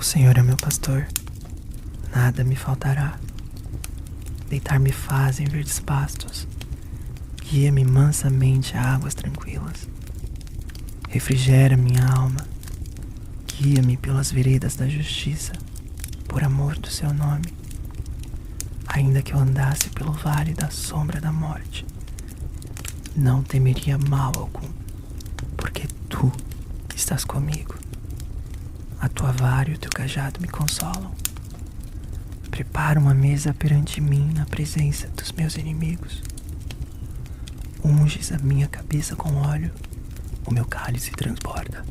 O Senhor é meu pastor, nada me faltará. Deitar-me faz em verdes pastos, guia-me mansamente a águas tranquilas. Refrigera minha alma, guia-me pelas veredas da justiça, por amor do seu nome. Ainda que eu andasse pelo vale da sombra da morte, não temeria mal algum, porque tu estás comigo. A tua vara e o teu cajado me consolam. Prepara uma mesa perante mim na presença dos meus inimigos. Unges a minha cabeça com óleo, o meu cálice transborda.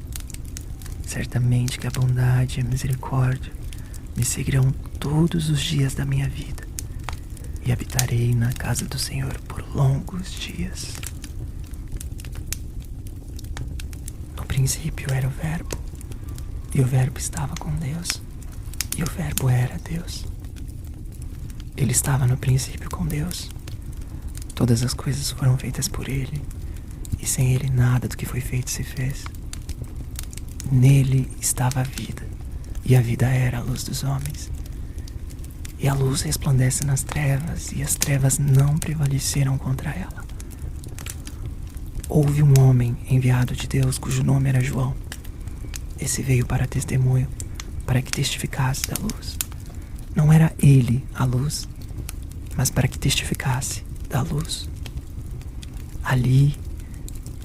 Certamente que a bondade e a misericórdia me seguirão todos os dias da minha vida, e habitarei na casa do Senhor por longos dias. No princípio era o Verbo, e o Verbo estava com Deus, e o Verbo era Deus. Ele estava no princípio com Deus. Todas as coisas foram feitas por Ele, e sem Ele nada do que foi feito se fez. Nele estava a vida, e a vida era a luz dos homens. E a luz resplandece nas trevas, e as trevas não prevaleceram contra ela. Houve um homem enviado de Deus, cujo nome era João. Esse veio para testemunho, para que testificasse da luz. Não era ele a luz, mas para que testificasse da luz. Ali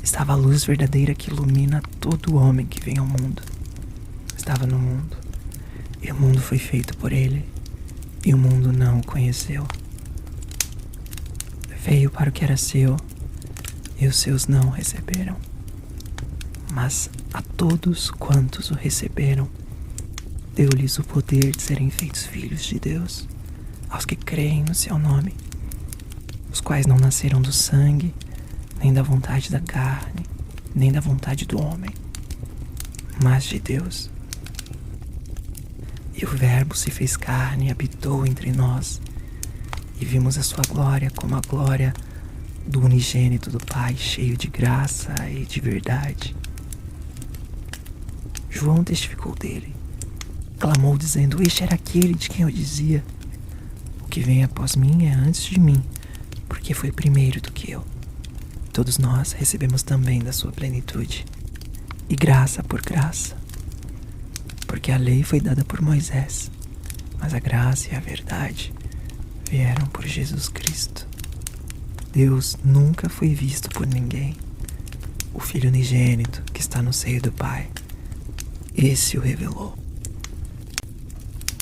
estava a luz verdadeira que ilumina todo homem que vem ao mundo. Estava no mundo, e o mundo foi feito por ele, e o mundo não o conheceu. Veio para o que era seu, e os seus não o receberam. Mas a todos quantos o receberam, deu-lhes o poder de serem feitos filhos de Deus, aos que creem no seu nome, os quais não nasceram do sangue, nem da vontade da carne, nem da vontade do homem, mas de Deus. E o Verbo se fez carne e habitou entre nós, e vimos a sua glória como a glória do unigênito do Pai, cheio de graça e de verdade. João testificou dele, clamou dizendo: este era aquele de quem eu dizia: o que vem após mim é antes de mim, porque foi primeiro do que eu. Todos nós recebemos também da sua plenitude, e graça por graça, porque a lei foi dada por Moisés, mas a graça e a verdade vieram por Jesus Cristo. Deus nunca foi visto por ninguém. O Filho unigênito que está no seio do Pai, esse o revelou.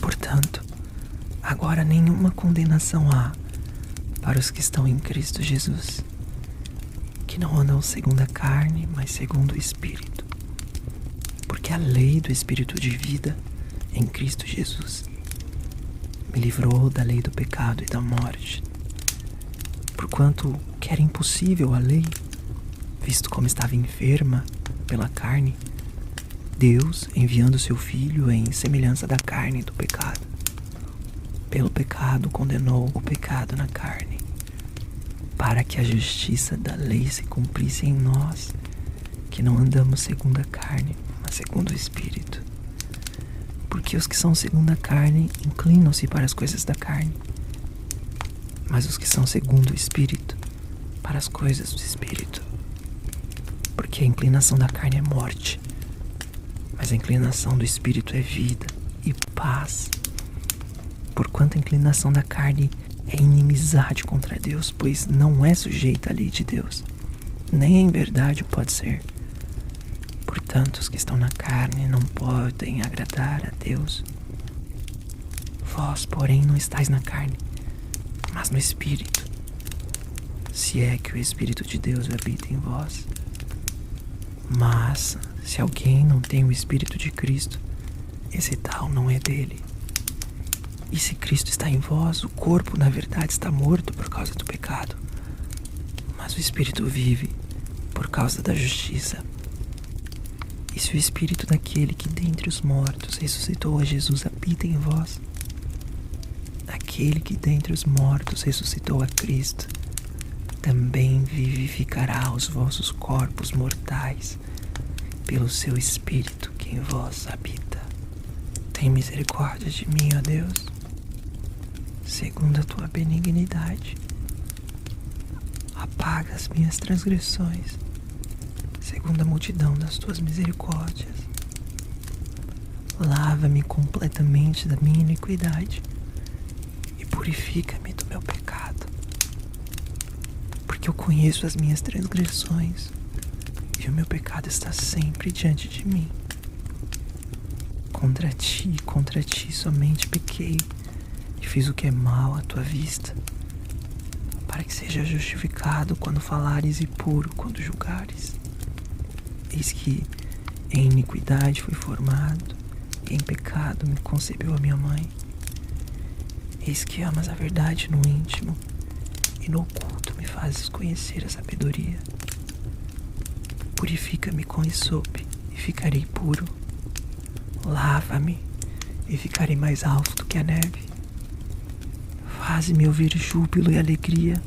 Portanto, agora nenhuma condenação há para os que estão em Cristo Jesus, que não andam segundo a carne, mas segundo o Espírito. Porque a lei do Espírito de vida em Cristo Jesus me livrou da lei do pecado e da morte. Porquanto o que era impossível à lei, visto como estava enferma pela carne, Deus, enviando seu Filho em semelhança da carne e do pecado, pelo pecado condenou o pecado na carne, para que a justiça da lei se cumprisse em nós, que não andamos segundo a carne, mas segundo o Espírito. Porque os que são segundo a carne inclinam-se para as coisas da carne, mas os que são segundo o Espírito, para as coisas do Espírito. Porque a inclinação da carne é morte, mas a inclinação do Espírito é vida e paz. Porquanto a inclinação da carne é inimizade contra Deus, pois não é sujeita à lei de Deus, nem em verdade o pode ser. Portanto, os que estão na carne não podem agradar a Deus. Vós, porém, não estáis na carne, mas no Espírito, se é que o Espírito de Deus habita em vós. Mas, se alguém não tem o Espírito de Cristo, esse tal não é dele. E se Cristo está em vós, o corpo, na verdade, está morto por causa do pecado, mas o Espírito vive por causa da justiça. E se o Espírito daquele que dentre os mortos ressuscitou a Jesus habita em vós, aquele que dentre os mortos ressuscitou a Cristo também vivificará os vossos corpos mortais pelo seu Espírito que em vós habita. Tem misericórdia de mim, ó Deus, segundo a tua benignidade. Apaga as minhas transgressões, segundo a multidão das tuas misericórdias. Lava-me completamente da minha iniquidade e purifica-me do meu pecado, porque eu conheço as minhas transgressões e o meu pecado está sempre diante de mim. Contra ti somente pequei e fiz o que é mal à tua vista, para que seja justificado quando falares e puro quando julgares. Eis que em iniquidade fui formado, e em pecado me concebeu a minha mãe. Eis que amas a verdade no íntimo, e no oculto me fazes conhecer a sabedoria. Purifica-me com esope, e ficarei puro. Lava-me, e ficarei mais alto que a neve. Faze-me ouvir júbilo e alegria,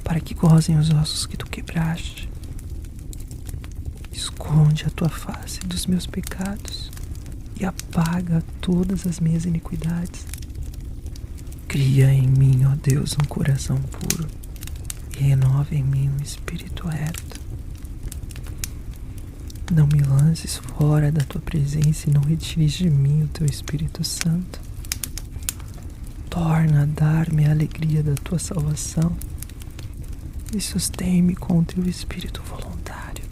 para que gozem os ossos que tu quebraste. Esconde a tua face dos meus pecados e apaga todas as minhas iniquidades. Cria em mim, ó Deus, um coração puro e renova em mim um espírito reto. Não me lances fora da tua presença e não retires de mim o teu Espírito Santo. Torna a dar-me a alegria da tua salvação e sustém-me com o teu espírito voluntário.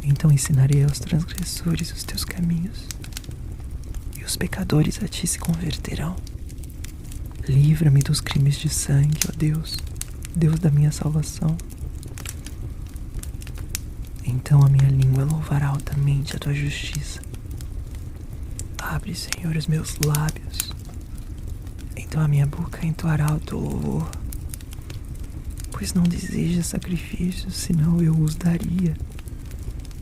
Então ensinarei aos transgressores os teus caminhos, e os pecadores a ti se converterão. Livra-me dos crimes de sangue, ó Deus, Deus da minha salvação. Então a minha língua louvará altamente a tua justiça. Abre, Senhor, os meus lábios, então a minha boca entoará o teu louvor. Pois não desejas sacrifícios, senão eu os daria.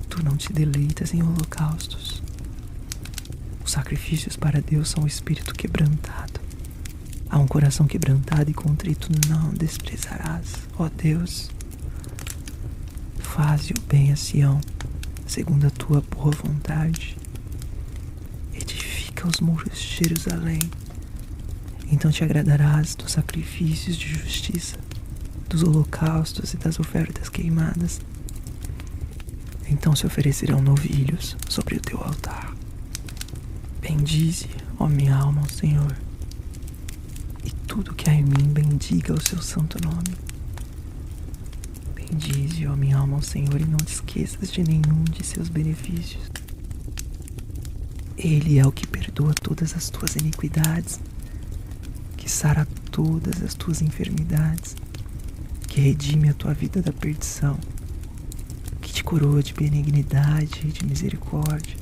Tu não te deleitas em holocaustos. Os sacrifícios para Deus são o espírito quebrantado. A um coração quebrantado e contrito não desprezarás, ó Deus. Faze o bem a Sião, segundo a tua boa vontade. Edifica os muros de Jerusalém. Então te agradarás dos sacrifícios de justiça, dos holocaustos e das ofertas queimadas. Então se oferecerão novilhos sobre o teu altar. Bendize, ó minha alma, ao Senhor, e tudo que há em mim bendiga o seu santo nome. Bendize, ó minha alma, ao Senhor, e não te esqueças de nenhum de seus benefícios. Ele é o que perdoa todas as tuas iniquidades, que sara todas as tuas enfermidades, que redime a tua vida da perdição, que te coroa de benignidade e de misericórdia,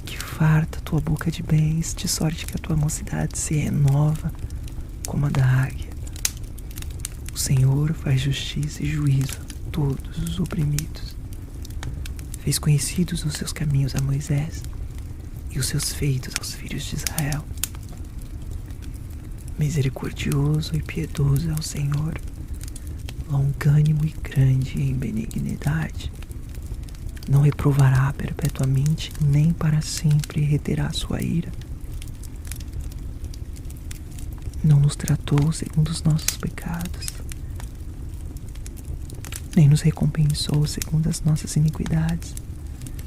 que farta a tua boca de bens, de sorte que a tua mocidade se renova como a da águia. O Senhor faz justiça e juízo a todos os oprimidos. Fez conhecidos os seus caminhos a Moisés e os seus feitos aos filhos de Israel. Misericordioso e piedoso é o Senhor, longânimo e grande em benignidade. Não reprovará perpetuamente, nem para sempre reterá sua ira. Não nos tratou segundo os nossos pecados, nem nos recompensou segundo as nossas iniquidades,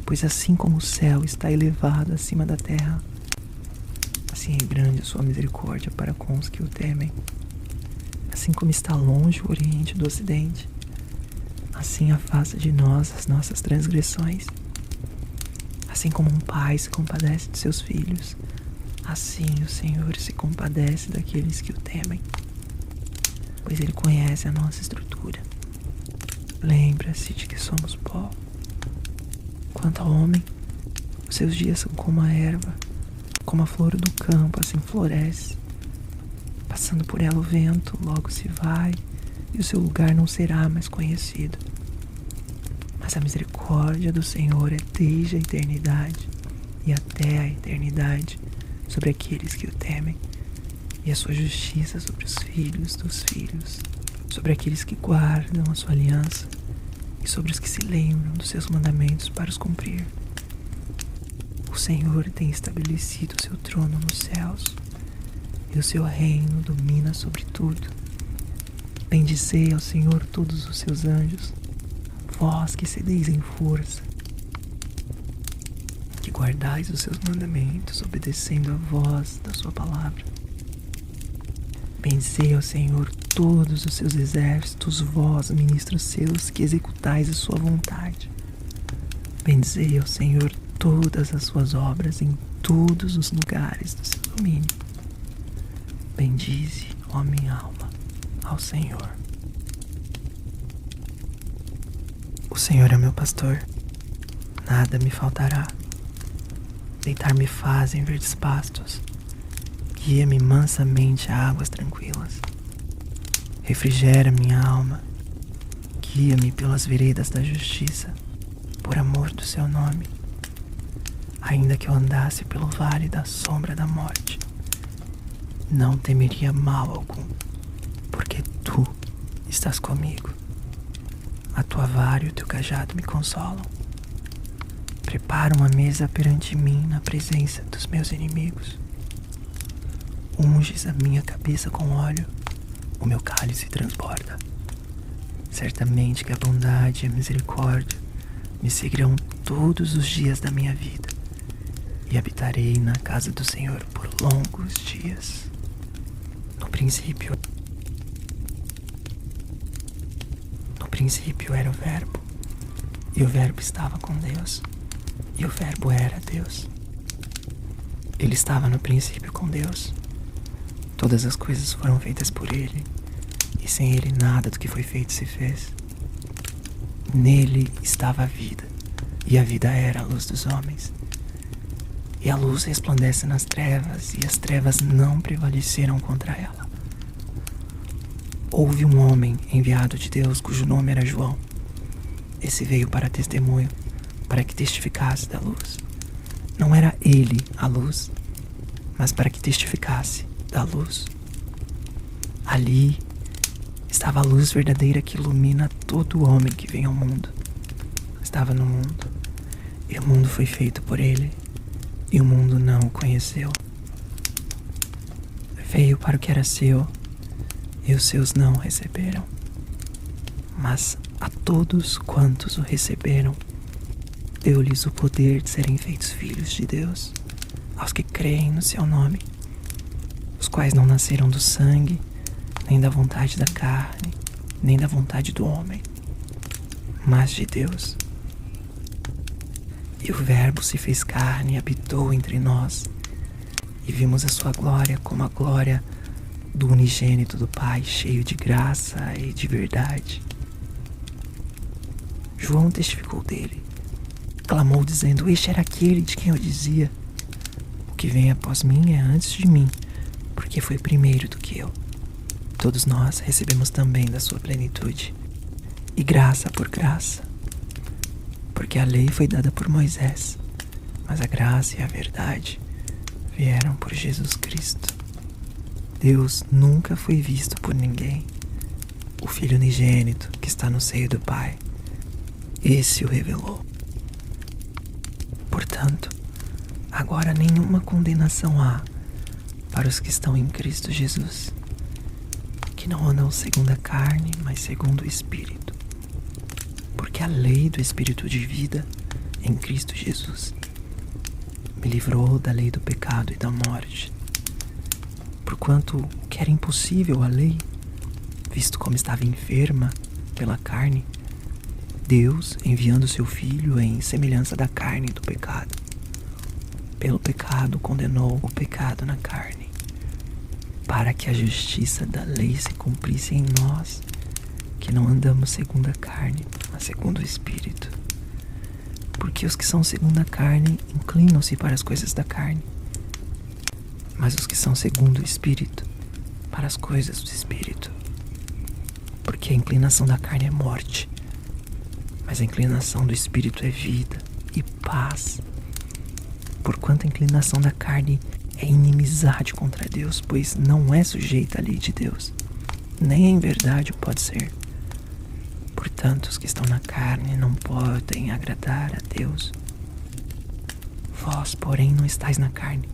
pois assim como o céu está elevado acima da terra, assim é grande a sua misericórdia para com os que o temem. Assim como está longe o oriente do ocidente, assim afasta de nós as nossas transgressões. Assim como um pai se compadece de seus filhos, assim o Senhor se compadece daqueles que o temem, pois Ele conhece a nossa estrutura. Lembra-se de que somos pó. Quanto ao homem, os seus dias são como a erva, como a flor do campo, assim floresce. Passando por ela o vento, logo se vai, e o seu lugar não será mais conhecido. Mas a misericórdia do Senhor é desde a eternidade e até a eternidade sobre aqueles que o temem, e a sua justiça sobre os filhos dos filhos, sobre aqueles que guardam a sua aliança e sobre os que se lembram dos seus mandamentos para os cumprir. O Senhor tem estabelecido o seu trono nos céus, e o seu reino domina sobre tudo. Bendizei ao Senhor todos os seus anjos, vós que cedeis em força, que guardais os seus mandamentos, obedecendo a voz da sua palavra. Bendizei ao Senhor todos os seus exércitos, vós, ministros seus, que executais a sua vontade. Bendizei ao Senhor todas as suas obras em todos os lugares do seu domínio. Bendize, ó minha alma, ao Senhor. O Senhor é meu pastor, nada me faltará. Deitar-me faz em verdes pastos, guia-me mansamente a águas tranquilas. Refrigera minha alma, guia-me pelas veredas da justiça, por amor do seu nome. Ainda que eu andasse pelo vale da sombra da morte, não temeria mal algum, porque tu estás comigo. A tua vara e o teu cajado me consolam. Prepara uma mesa perante mim na presença dos meus inimigos. Unges a minha cabeça com óleo, o meu cálice transborda. Certamente que a bondade e a misericórdia me seguirão todos os dias da minha vida, e habitarei na casa do Senhor por longos dias. No princípio era o Verbo, e o Verbo estava com Deus, e o Verbo era Deus. Ele estava no princípio com Deus. Todas as coisas foram feitas por ele, e sem ele nada do que foi feito se fez. Nele estava a vida, e a vida era a luz dos homens. E a luz resplandece nas trevas, e as trevas não prevaleceram contra ela. Houve um homem enviado de Deus, cujo nome era João. Esse veio para testemunho, para que testificasse da luz. Não era ele a luz, mas para que testificasse da luz. Ali estava a luz verdadeira que ilumina todo homem que vem ao mundo. Estava no mundo, e o mundo foi feito por ele, e o mundo não o conheceu. Veio para o que era seu, e os seus não o receberam. Mas a todos quantos o receberam, deu-lhes o poder de serem feitos filhos de Deus, aos que creem no seu nome, os quais não nasceram do sangue, nem da vontade da carne, nem da vontade do homem, mas de Deus. E o Verbo se fez carne e habitou entre nós, e vimos a sua glória como a glória do unigênito do Pai, cheio de graça e de verdade. João testificou dele, clamou dizendo: este era aquele de quem eu dizia: o que vem após mim é antes de mim, porque foi primeiro do que eu. Todos nós recebemos também da sua plenitude, e graça por graça, porque a lei foi dada por Moisés, mas a graça e a verdade vieram por Jesus Cristo. Deus nunca foi visto por ninguém. O Filho unigênito que está no seio do Pai, esse o revelou. Portanto, agora nenhuma condenação há para os que estão em Cristo Jesus, que não andam segundo a carne, mas segundo o Espírito. Porque a lei do Espírito de vida em Cristo Jesus me livrou da lei do pecado e da morte. Porquanto o que era impossível à lei, visto como estava enferma pela carne, Deus, enviando seu Filho em semelhança da carne e do pecado, pelo pecado condenou o pecado na carne, para que a justiça da lei se cumprisse em nós, que não andamos segundo a carne, mas segundo o Espírito. Porque os que são segundo a carne inclinam-se para as coisas da carne, mas os que são segundo o Espírito, para as coisas do Espírito. Porque a inclinação da carne é morte, mas a inclinação do Espírito é vida e paz. Porquanto a inclinação da carne é inimizade contra Deus, pois não é sujeita à lei de Deus, nem em verdade o pode ser. Portanto, os que estão na carne não podem agradar a Deus. Vós, porém, não estáis na carne,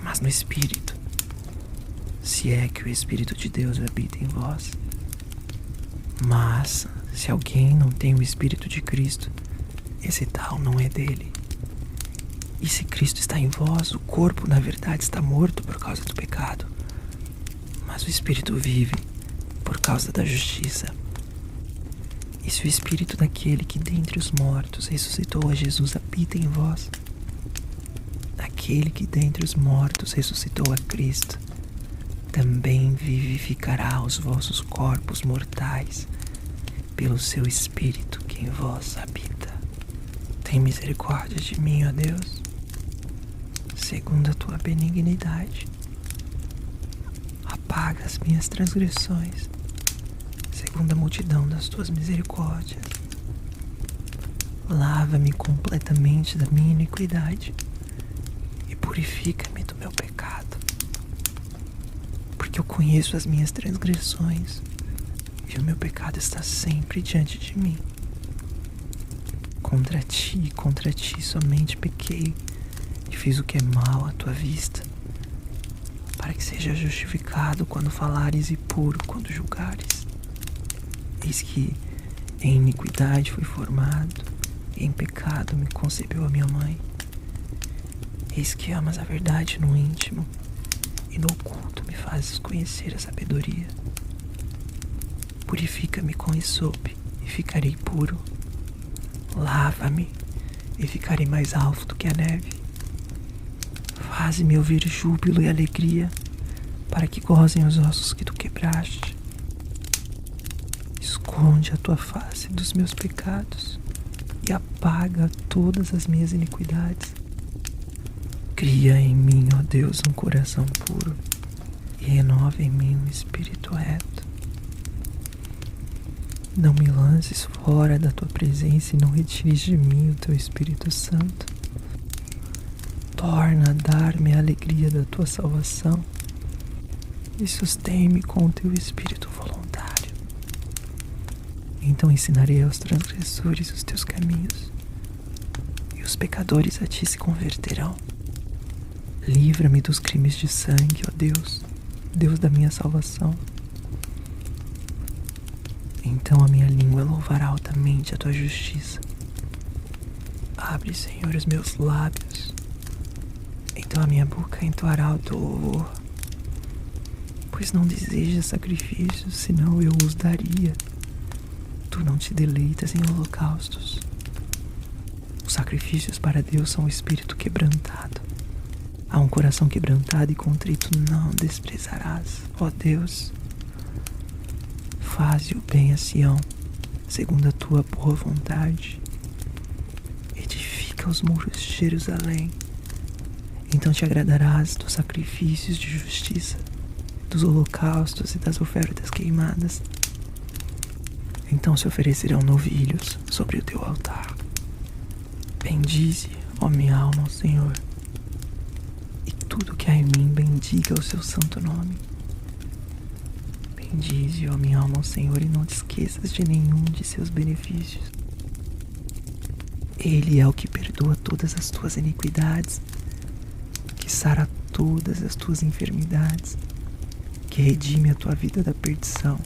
mas no Espírito, se é que o Espírito de Deus habita em vós. Mas, se alguém não tem o Espírito de Cristo, esse tal não é dele. E se Cristo está em vós, o corpo, na verdade, está morto por causa do pecado, mas o Espírito vive por causa da justiça. E se o Espírito daquele que dentre os mortos ressuscitou a Jesus habita em vós, aquele que dentre os mortos ressuscitou a Cristo também vivificará os vossos corpos mortais pelo seu Espírito que em vós habita. Tem misericórdia de mim, ó Deus, segundo a tua benignidade. Apaga as minhas transgressões, segundo a multidão das tuas misericórdias. Lava-me completamente da minha iniquidade e purifica-me do meu pecado. Porque eu conheço as minhas transgressões e o meu pecado está sempre diante de mim. Contra ti somente pequei e fiz o que é mal à tua vista, para que seja justificado quando falares e puro quando julgares. Eis que em iniquidade fui formado, e em pecado me concebeu a minha mãe. Eis que amas a verdade no íntimo, e no oculto me fazes conhecer a sabedoria. Purifica-me com esope, e ficarei puro. Lava-me, e ficarei mais alto que a neve. Faze-me ouvir júbilo e alegria, para que gozem os ossos que tu quebraste. Esconde a tua face dos meus pecados e apaga todas as minhas iniquidades. Cria em mim, ó Deus, um coração puro e renova em mim um espírito reto. Não me lances fora da tua presença e não retires de mim o teu Espírito Santo. Torna a dar-me a alegria da tua salvação e sustém-me com o teu espírito voluntário. Então ensinarei aos transgressores os teus caminhos, e os pecadores a ti se converterão. Livra-me dos crimes de sangue, ó Deus, Deus da minha salvação. Então a minha língua louvará altamente a tua justiça. Abre, Senhor, os meus lábios, então a minha boca entoará o teu louvor. Pois não desejas sacrifícios, senão eu os daria. Tu não te deleitas em holocaustos. Os sacrifícios para Deus são o espírito quebrantado. A um coração quebrantado e contrito não desprezarás, ó Deus. Faze o bem a Sião, segundo a tua boa vontade. Edifica os muros de Jerusalém. Então te agradarás dos sacrifícios de justiça, dos holocaustos e das ofertas queimadas. Então se oferecerão novilhos sobre o teu altar. Bendize, ó minha alma, ao Senhor, e tudo que há em mim bendiga o seu santo nome. Bendize, ó minha alma, ao Senhor, e não te esqueças de nenhum de seus benefícios. Ele é o que perdoa todas as tuas iniquidades, que sara todas as tuas enfermidades, que redime a tua vida da perdição,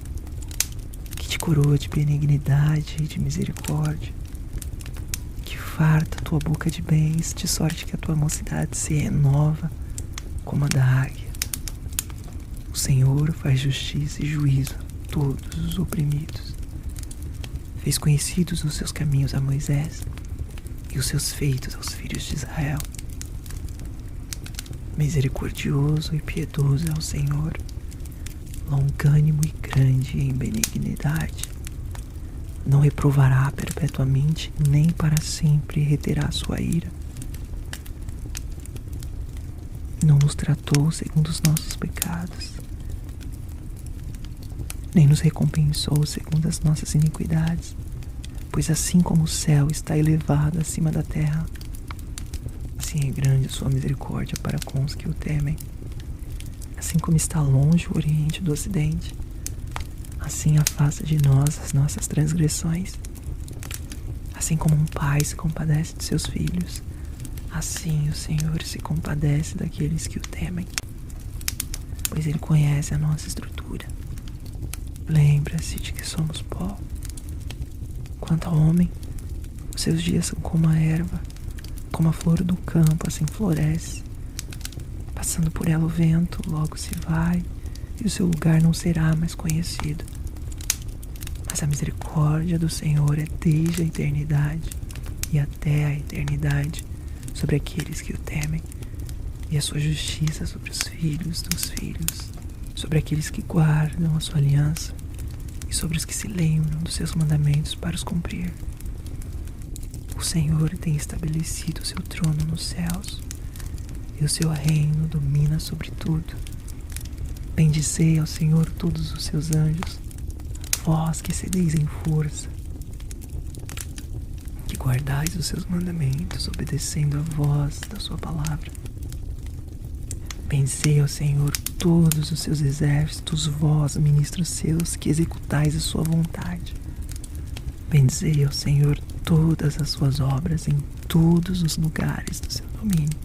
que te coroa de benignidade e de misericórdia, que farta a tua boca de bens, de sorte que a tua mocidade se renova como a da águia. O Senhor faz justiça e juízo a todos os oprimidos. Fez conhecidos os seus caminhos a Moisés e os seus feitos aos filhos de Israel. Misericordioso e piedoso é o Senhor, longânimo e grande em benignidade. Não reprovará perpetuamente, nem para sempre reterá sua ira. Não nos tratou segundo os nossos pecados, nem nos recompensou segundo as nossas iniquidades, pois assim como o céu está elevado acima da terra, assim é grande a sua misericórdia para com os que o temem. Assim como está longe o oriente do ocidente, assim afasta de nós as nossas transgressões. Assim como um pai se compadece de seus filhos, Assim o Senhor se compadece daqueles que o temem, pois Ele conhece a nossa estrutura. Lembra-se de que somos pó. Quanto ao homem, os seus dias são como a erva, como a flor do campo, assim floresce. Passando por ela o vento, logo se vai, e o seu lugar não será mais conhecido. Mas a misericórdia do Senhor é desde a eternidade e até a eternidade sobre aqueles que o temem, e a sua justiça sobre os filhos dos filhos, sobre aqueles que guardam a sua aliança e sobre os que se lembram dos seus mandamentos para os cumprir. O Senhor tem estabelecido o seu trono nos céus, e o seu reino domina sobre tudo. Bendizei ao Senhor todos os seus anjos, vós que excedeis em força, que guardais os seus mandamentos, obedecendo a voz da sua palavra. Bendizei ao Senhor todos os seus exércitos, vós, ministros seus, que executais a sua vontade. Bendizei ao Senhor todas as suas obras em todos os lugares do seu domínio.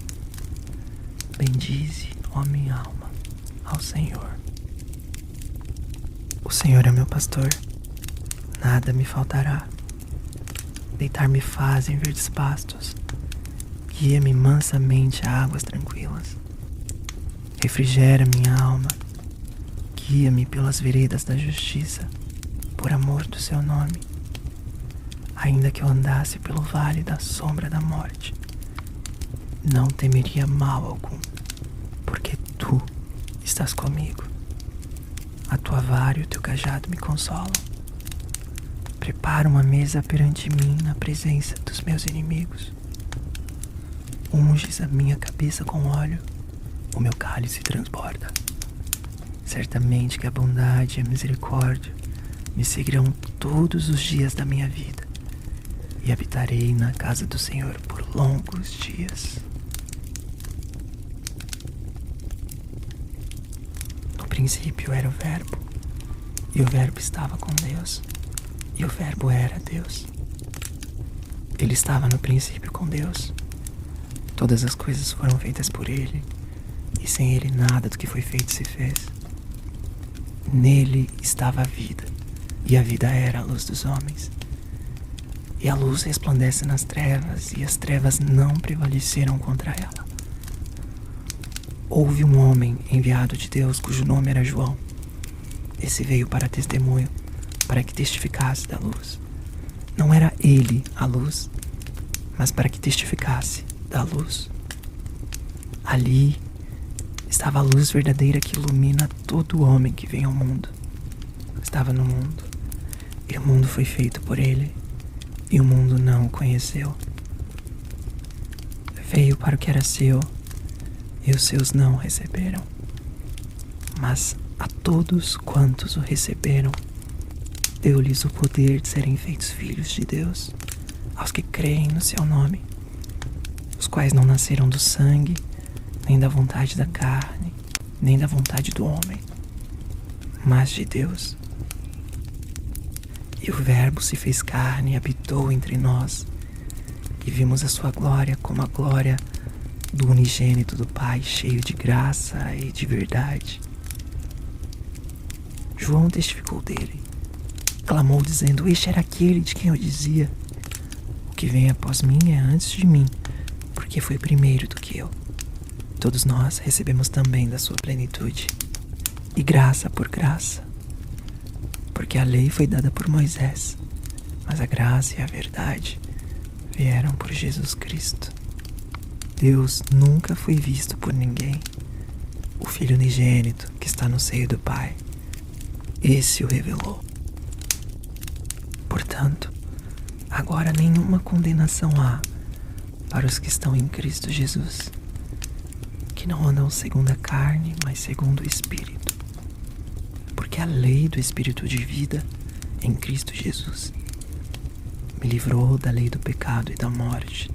Bendize, ó minha alma, ao Senhor. O Senhor é meu pastor, nada me faltará. Deitar-me faz em verdes pastos, guia-me mansamente a águas tranquilas. Refrigera minha alma, guia-me pelas veredas da justiça, por amor do seu nome. Ainda que eu andasse pelo vale da sombra da morte, não temeria mal algum, porque tu estás comigo. A tua vara e o teu cajado me consolam. Prepara uma mesa perante mim na presença dos meus inimigos. Unges a minha cabeça com óleo, o meu cálice transborda. Certamente que a bondade e a misericórdia me seguirão todos os dias da minha vida, e habitarei na casa do Senhor por longos dias. No princípio era o Verbo, e o Verbo estava com Deus, e o Verbo era Deus. Ele estava no princípio com Deus. Todas as coisas foram feitas por Ele, e sem Ele nada do que foi feito se fez. Nele estava a vida, e a vida era a luz dos homens. E a luz resplandece nas trevas, e as trevas não prevaleceram contra ela. Houve um homem enviado de Deus, cujo nome era João. Esse veio para testemunho, para que testificasse da luz. Não era ele a luz, mas para que testificasse da luz. Ali estava a luz verdadeira que ilumina todo homem que vem ao mundo. Estava no mundo, e o mundo foi feito por ele, e o mundo não o conheceu. Veio para o que era seu, e os seus não o receberam. Mas a todos quantos o receberam, deu-lhes o poder de serem feitos filhos de Deus, aos que creem no seu nome, os quais não nasceram do sangue, nem da vontade da carne, nem da vontade do homem, mas de Deus. E o Verbo se fez carne e habitou entre nós, e vimos a sua glória como a glória do unigênito do Pai, cheio de graça e de verdade. João testificou dele, clamou dizendo: este era aquele de quem eu dizia: o que vem após mim é antes de mim, porque foi primeiro do que eu. Todos nós recebemos também da sua plenitude, e graça por graça. Porque a lei foi dada por Moisés, mas a graça e a verdade vieram por Jesus Cristo. Deus nunca foi visto por ninguém. O Filho unigênito que está no seio do Pai, esse o revelou. Portanto, agora nenhuma condenação há para os que estão em Cristo Jesus, que não andam segundo a carne, mas segundo o Espírito. Porque a lei do Espírito de vida em Cristo Jesus me livrou da lei do pecado e da morte.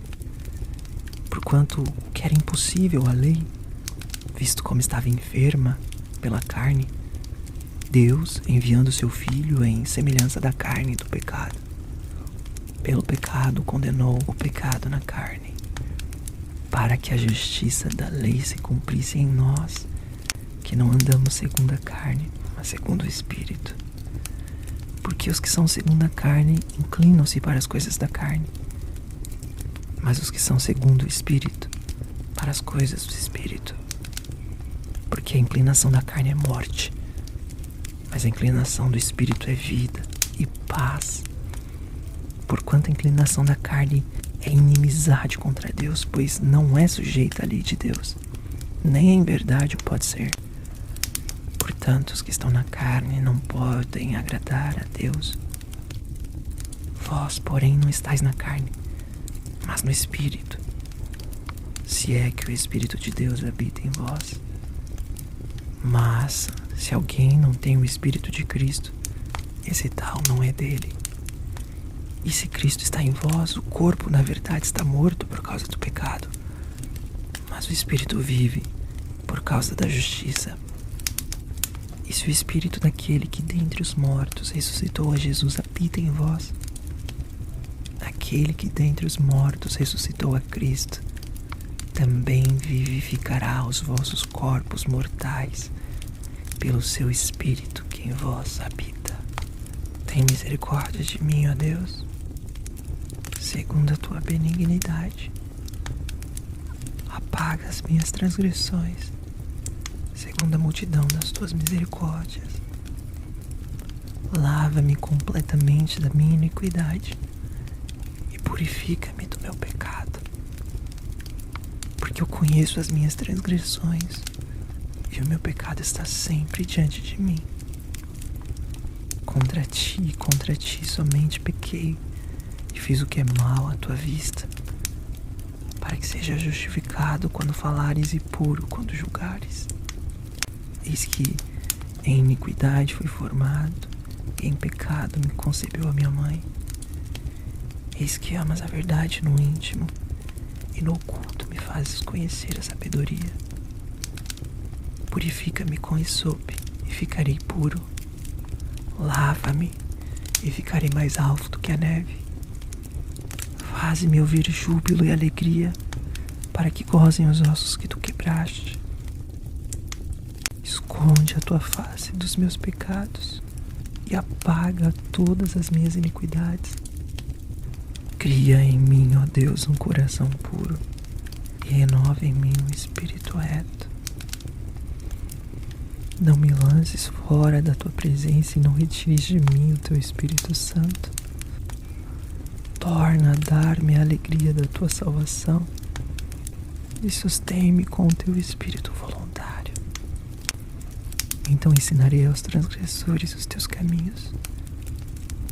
Porquanto o que era impossível à lei, visto como estava enferma pela carne, Deus, enviando seu Filho em semelhança da carne e do pecado, pelo pecado condenou o pecado na carne, para que a justiça da lei se cumprisse em nós, que não andamos segundo a carne, mas segundo o Espírito. Porque os que são segundo a carne inclinam-se para as coisas da carne, mas os que são segundo o Espírito, para as coisas do Espírito. Porque a inclinação da carne é morte, mas a inclinação do Espírito é vida e paz. Porquanto a inclinação da carne é inimizade contra Deus, pois não é sujeita à lei de Deus, nem em verdade o pode ser. Portanto, os que estão na carne não podem agradar a Deus. Vós, porém, não estáis na carne, mas no Espírito, se é que o Espírito de Deus habita em vós. Mas, se alguém não tem o Espírito de Cristo, esse tal não é dele. E se Cristo está em vós, o corpo, na verdade, está morto por causa do pecado, mas o Espírito vive por causa da justiça. E se o Espírito daquele que dentre os mortos ressuscitou a Jesus habita em vós, aquele que dentre os mortos ressuscitou a Cristo também vivificará os vossos corpos mortais pelo seu Espírito que em vós habita. Tem misericórdia de mim, ó Deus, segundo a tua benignidade. Apaga as minhas transgressões, segundo a multidão das tuas misericórdias. Lava-me completamente da minha iniquidade e purifica-me do meu pecado. Porque eu conheço as minhas transgressões e o meu pecado está sempre diante de mim. Contra ti somente pequei e fiz o que é mal à tua vista, para que seja justificado quando falares e puro quando julgares. Eis que em iniquidade fui formado, e em pecado me concebeu a minha mãe. Eis que amas a verdade no íntimo, e no oculto me fazes conhecer a sabedoria. Purifica-me com esope, e ficarei puro. Lava-me, e ficarei mais alvo do que a neve. Faze-me ouvir júbilo e alegria, para que gozem os ossos que tu quebraste. Esconde a tua face dos meus pecados e apaga todas as minhas iniquidades. Cria em mim, ó Deus, um coração puro e renova em mim um espírito reto. Não me lances fora da tua presença e não retires de mim o teu Espírito Santo. Torna a dar-me a alegria da tua salvação e sustém-me com o teu espírito voluntário. Então ensinarei aos transgressores os teus caminhos,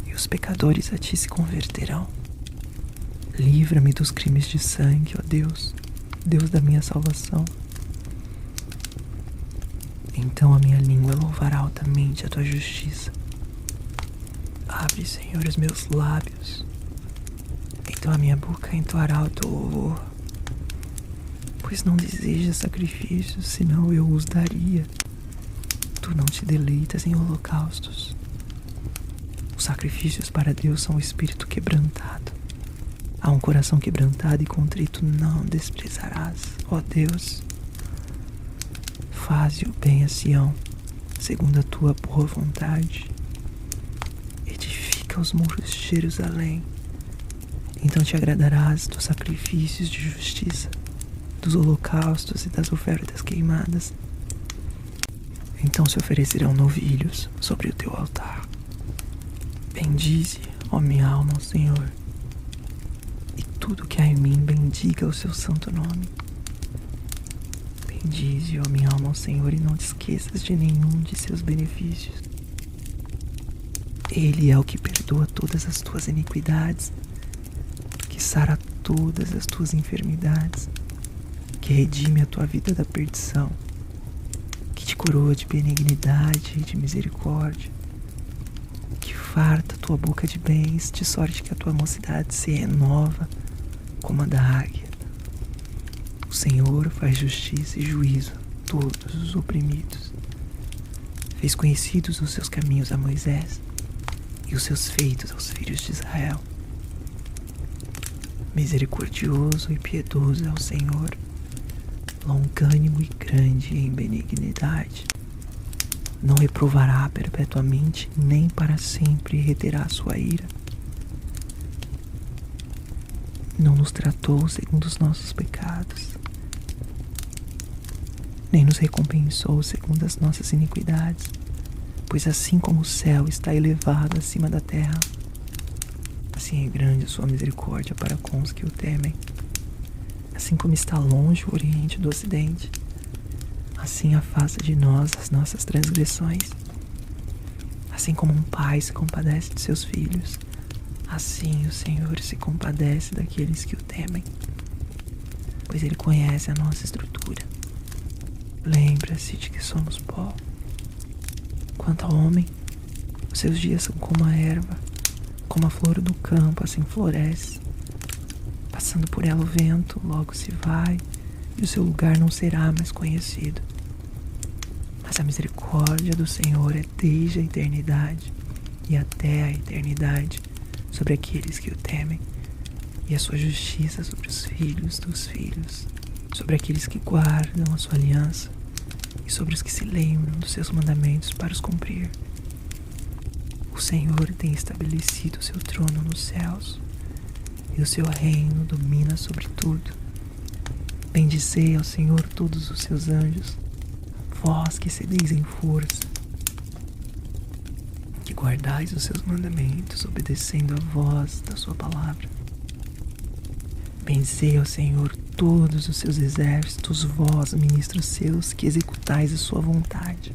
e os pecadores a ti se converterão. Livra-me dos crimes de sangue, ó Deus, Deus da minha salvação. Então a minha língua louvará altamente a tua justiça. Abre, Senhor, os meus lábios, então a minha boca entoará o teu louvor. Pois não desejas sacrifícios, senão eu os daria. Tu não te deleitas em holocaustos. Os sacrifícios para Deus são o espírito quebrantado. Há um coração quebrantado e contrito não desprezarás, ó Deus. Faze o bem a Sião, segundo a tua boa vontade. Edifica os muros de Jerusalém. Então te agradarás dos sacrifícios de justiça, dos holocaustos e das ofertas queimadas. Então se oferecerão novilhos sobre o teu altar. Bendize, ó minha alma, ao Senhor, e tudo que há em mim bendiga o seu santo nome. Bendize, ó minha alma, ao Senhor, e não te esqueças de nenhum de seus benefícios. Ele é o que perdoa todas as tuas iniquidades, que sara todas as tuas enfermidades, que redime a tua vida da perdição, que te coroa de benignidade e de misericórdia, que farta tua boca de bens, de sorte que a tua mocidade se renova como a da águia. O Senhor faz justiça e juízo a todos os oprimidos. Fez conhecidos os seus caminhos a Moisés e os seus feitos aos filhos de Israel. Misericordioso e piedoso é o Senhor, longânimo e grande em benignidade. Não reprovará perpetuamente, nem para sempre reterá sua ira. Não nos tratou segundo os nossos pecados, nem nos recompensou segundo as nossas iniquidades. Pois assim como o céu está elevado acima da terra, assim é grande a sua misericórdia para com os que o temem. Assim como está longe o oriente do ocidente, assim afasta de nós as nossas transgressões. Assim como um pai se compadece de seus filhos, assim o Senhor se compadece daqueles que o temem, pois Ele conhece a nossa estrutura. Lembra-se de que somos pó. Quanto ao homem, os seus dias são como a erva, como a flor do campo, assim floresce. Passando por ela o vento, logo se vai, e o seu lugar não será mais conhecido. Mas a misericórdia do Senhor é desde a eternidade e até a eternidade sobre aqueles que o temem, e a sua justiça sobre os filhos dos filhos, sobre aqueles que guardam a sua aliança e sobre os que se lembram dos seus mandamentos para os cumprir. O Senhor tem estabelecido o seu trono nos céus, e o seu reino domina sobre tudo. Bendizei ao Senhor todos os seus anjos, vós que cedeis em força, que guardais os seus mandamentos, obedecendo a voz da sua palavra. Bendizei ao Senhor todos os seus exércitos, vós, ministros seus, que executais a sua vontade.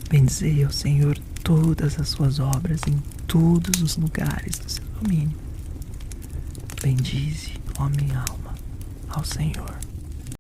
Bendizei ao Senhor todas as suas obras em todos os lugares do seu domínio. Bendize, ó minha alma, ao Senhor.